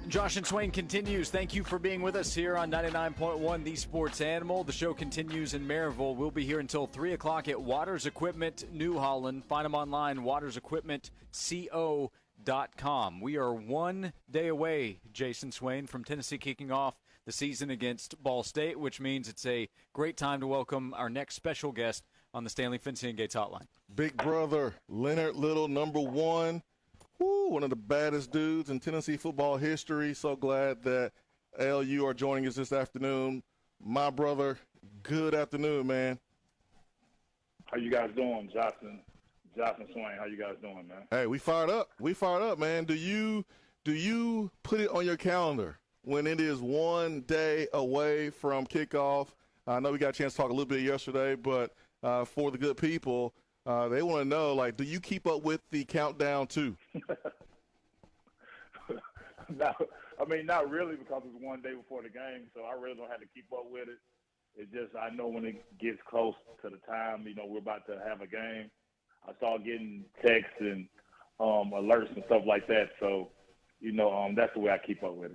Josh and Swain continues. Thank you for being with us here on 99.1 The Sports Animal. The show continues in Maryville. We'll be here until 3 o'clock at Waters Equipment, New Holland. Find them online, watersequipmentco.com. We are 1 day away, Jason Swain, from Tennessee kicking off the season against Ball State, which means it's a great time to welcome our next special guest on the Stanley Fencing and Gates Hotline. Big brother, Leonard Little, number one. Woo, one of the baddest dudes in Tennessee football history. So glad that, L, you are joining us this afternoon. My brother, good afternoon, man. How you guys doing, Josh and Swain? How you guys doing, man? Hey, we fired up. We fired up, man. Do you put it on your calendar when it is 1 day away from kickoff? I know we got a chance to talk a little bit yesterday, but for the good people, they want to know, like, do you keep up with the countdown too? No, I mean, not really, because it's 1 day before the game, so I really don't have to keep up with it. It's just I know when it gets close to the time, we're about to have a game, I start getting texts and alerts and stuff like that. So, that's the way I keep up with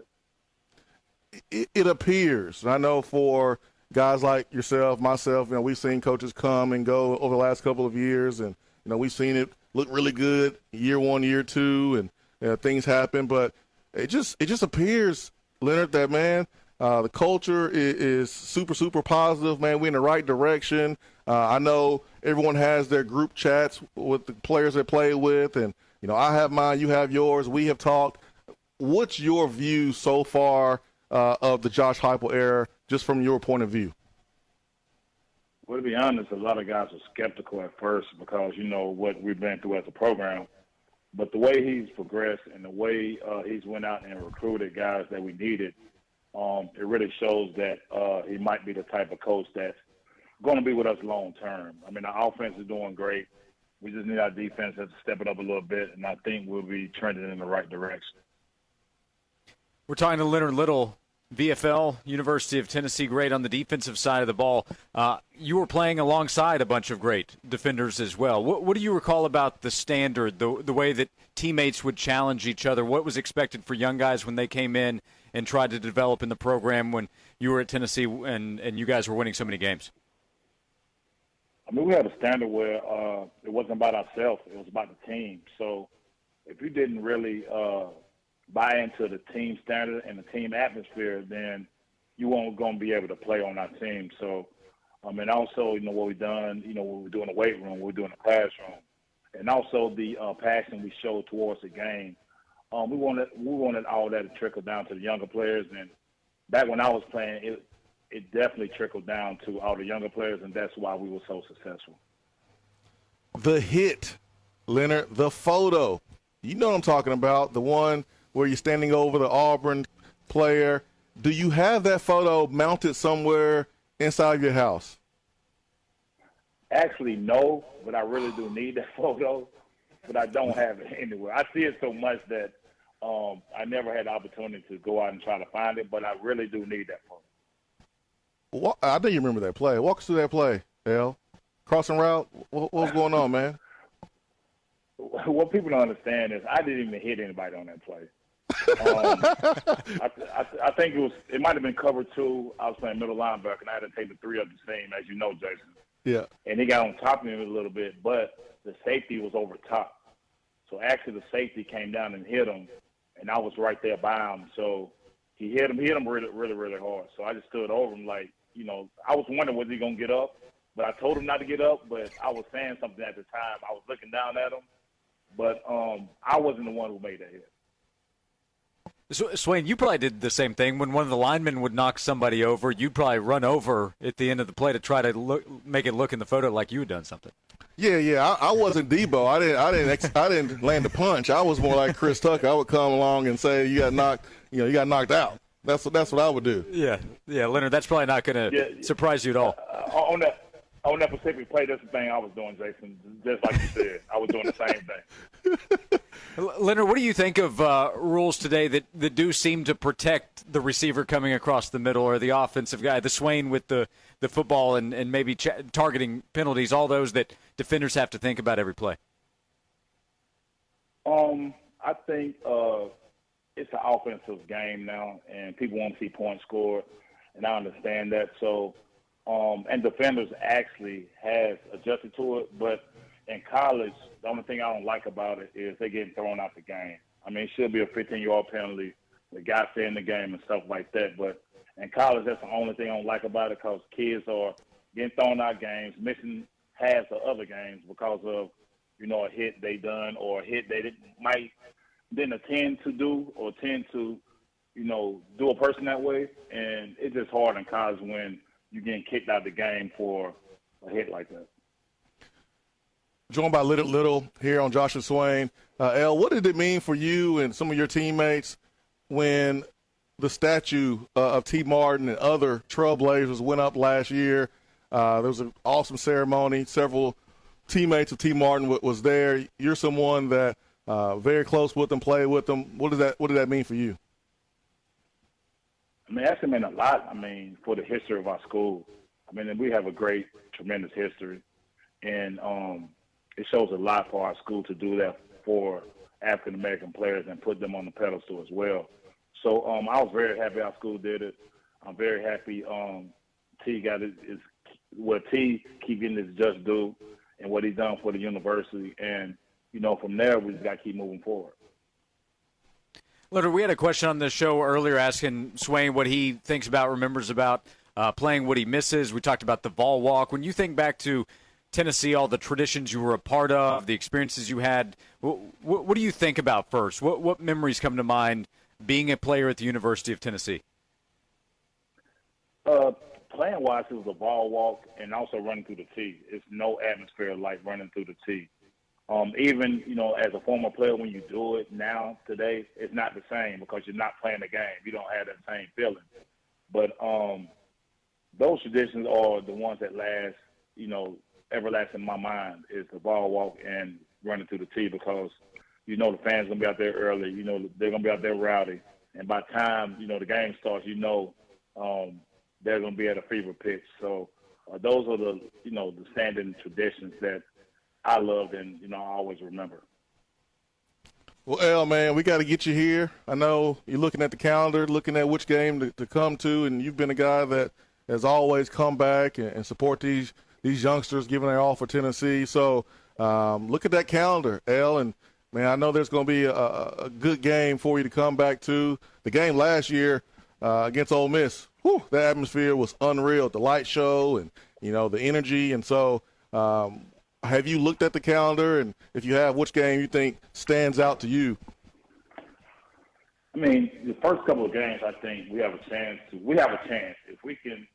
it. It appears, I know for guys like yourself, myself, we've seen coaches come and go over the last couple of years, and we've seen it look really good year one, year two, and things happen. But it just appears, Leonard, that man, the culture is super, super positive. Man, we're in the right direction. I know everyone has their group chats with the players they play with, and I have mine, you have yours. We have talked. What's your view so far of the Josh Heupel era, just from your point of view? Well, to be honest, a lot of guys were skeptical at first because, what we've been through as a program. But the way he's progressed and the way he's went out and recruited guys that we needed, it really shows that he might be the type of coach that's going to be with us long term. I mean, our offense is doing great. We just need our defense to step it up a little bit, and I think we'll be trending in the right direction. We're talking to Leonard Little, VFL, University of Tennessee great on the defensive side of the ball. You were playing alongside a bunch of great defenders as well. What do you recall about the standard, the way that teammates would challenge each other? What was expected for young guys when they came in and tried to develop in the program when you were at Tennessee and you guys were winning so many games? I mean, we had a standard where it wasn't about ourselves. It was about the team. So if you didn't really buy into the team standard and the team atmosphere, then you weren't going to be able to play on our team. So, and also, what we've done, when we're doing the weight room, we're doing the classroom, and also the passion we showed towards the game. We wanted all that to trickle down to the younger players. And back when I was playing, it definitely trickled down to all the younger players, and that's why we were so successful. The hit, Leonard, the photo. You know what I'm talking about, the one where you're standing over the Auburn player. Do you have that photo mounted somewhere inside your house? Actually, no, but I really do need that photo, but I don't have it anywhere. I see it so much that I never had the opportunity to go out and try to find it, but I really do need that photo. I know you remember that play. Walk us through that play, L. Crossing route, what was going on, man? What people don't understand is I didn't even hit anybody on that play. I think it might have been cover two. I was playing middle linebacker, and I had to take the three up the seam, as you know, Jason. Yeah. And he got on top of me a little bit, but the safety was over top. So actually the safety came down and hit him, and I was right there by him. So he hit him really, really, really hard. So I just stood over him like, I was wondering was he going to get up, but I told him not to get up, but I was saying something at the time. I was looking down at him, but I wasn't the one who made that hit. So, Swain, you probably did the same thing. When one of the linemen would knock somebody over, you'd probably run over at the end of the play to try to make it look in the photo like you had done something. Yeah. I wasn't Debo. I didn't land a punch. I was more like Chris Tucker. I would come along and say you got knocked out. That's what I would do. Yeah, Leonard. That's probably not going to surprise you at all. On that specific play, that's the thing I was doing, Jason. Just like you said, I was doing the same thing. Leonard, what do you think of rules today that do seem to protect the receiver coming across the middle or the offensive guy, the Swain with the football and maybe targeting penalties, all those that defenders have to think about every play? I think it's an offensive game now, and people want to see points scored, and I understand that. So, and defenders actually has adjusted to it, but in college, the only thing I don't like about it is they getting thrown out the game. I mean, it should be a 15-yard penalty, the guy stay in the game and stuff like that. But in college, that's the only thing I don't like about it, because kids are getting thrown out games, missing half of other games because of, a hit they done or a hit they didn't intend to do or tend to, do a person that way. And it's just hard in college when you're getting kicked out of the game for a hit like that. Joined by Leonard Little here on Josh and Swain. El, what did it mean for you and some of your teammates when the statue of T. Martin and other trailblazers went up last year? There was an awesome ceremony. Several teammates of T. Martin was there. You're someone that very close with them, played with them. What did that mean for you? I mean, that's meant a lot. I mean, for the history of our school. I mean, we have a great, tremendous history, and it shows a lot for our school to do that for African American players and put them on the pedestal as well. So I was very happy our school did it. I'm very happy T got T keep getting his just due and what he's done for the university. And, from there, we just got to keep moving forward. Leonard, we had a question on this show earlier asking Swain what he thinks about, remembers about playing, what he misses. We talked about the ball walk. When you think back to Tennessee, all the traditions you were a part of, the experiences you had, what do you think about first? What memories come to mind being a player at the University of Tennessee? Playing-wise, it was a ball walk and also running through the tee. It's no atmosphere like running through the tee. Even, as a former player, when you do it now, today, it's not the same because you're not playing the game. You don't have that same feeling. But those traditions are the ones that last, everlasting in my mind, is the ball walk and running through the tee, because, the fans going to be out there early. They're going to be out there rowdy. And by the time, the game starts, they're going to be at a fever pitch. So those are the, the standing traditions that I loved and, I always remember. Well, El, man, we got to get you here. I know you're looking at the calendar, looking at which game to come to, and you've been a guy that has always come back and support these youngsters giving their all for Tennessee. So look at that calendar, El, and, man, I know there's going to be a good game for you to come back to. The game last year against Ole Miss, the atmosphere was unreal, the light show and, the energy. And so have you looked at the calendar, and if you have, which game you think stands out to you? I mean, the first couple of games, I think we have a chance. If we can,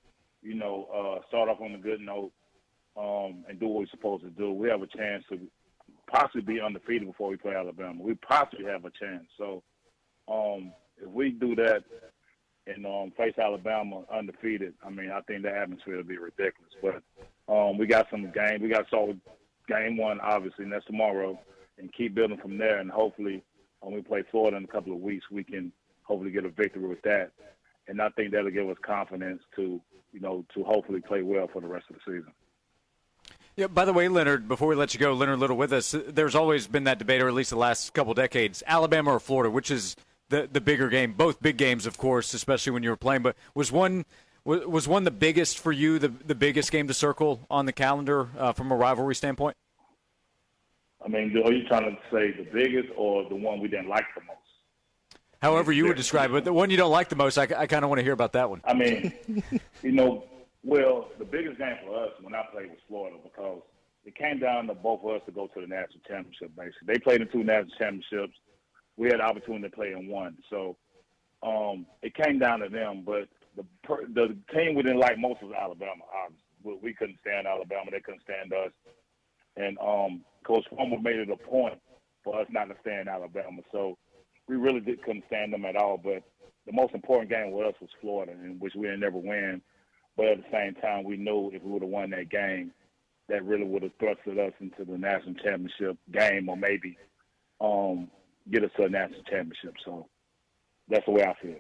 start off on a good note and do what we're supposed to do, we have a chance to possibly be undefeated before we play Alabama. We possibly have a chance. So if we do that and face Alabama undefeated, I mean, I think the atmosphere will be ridiculous. But we got some game. We got to start with game one, obviously, and that's tomorrow, and keep building from there. And hopefully when we play Florida in a couple of weeks, we can hopefully get a victory with that. And I think that'll give us confidence to hopefully play well for the rest of the season. Yeah, by the way, Leonard, before we let you go, Leonard Little with us, there's always been that debate, or at least the last couple decades, Alabama or Florida, which is the bigger game? Both big games, of course, especially when you were playing. But was one the biggest for you, the biggest game to circle on the calendar from a rivalry standpoint? I mean, are you trying to say the biggest or the one we didn't like the most? However you would describe it. The one you don't like the most, I kind of want to hear about that one. I mean, well, the biggest game for us when I played was Florida, because it came down to both of us to go to the national championship, basically. They played in 2 national championships. We had the opportunity to play in 1. So it came down to them. But the team we didn't like most was Alabama, obviously. We couldn't stand Alabama. They couldn't stand us. And Coach Fulmer made it a point for us not to stand Alabama. So we really couldn't stand them at all. But the most important game with us was Florida, in which we didn't never win. But at the same time, we knew if we would have won that game, that really would have thrusted us into the national championship game, or maybe get us to a national championship. So that's the way I feel.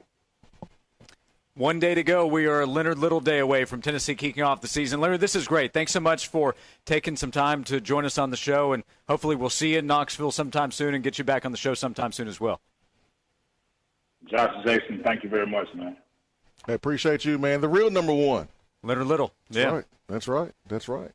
One day to go. We are a Leonard Little day away from Tennessee kicking off the season. Leonard, this is great. Thanks so much for taking some time to join us on the show, and hopefully we'll see you in Knoxville sometime soon and get you back on the show sometime soon as well. Josh and Jason, thank you very much, man. I appreciate you, man. The real number one. Leonard Little. That's right. That's right.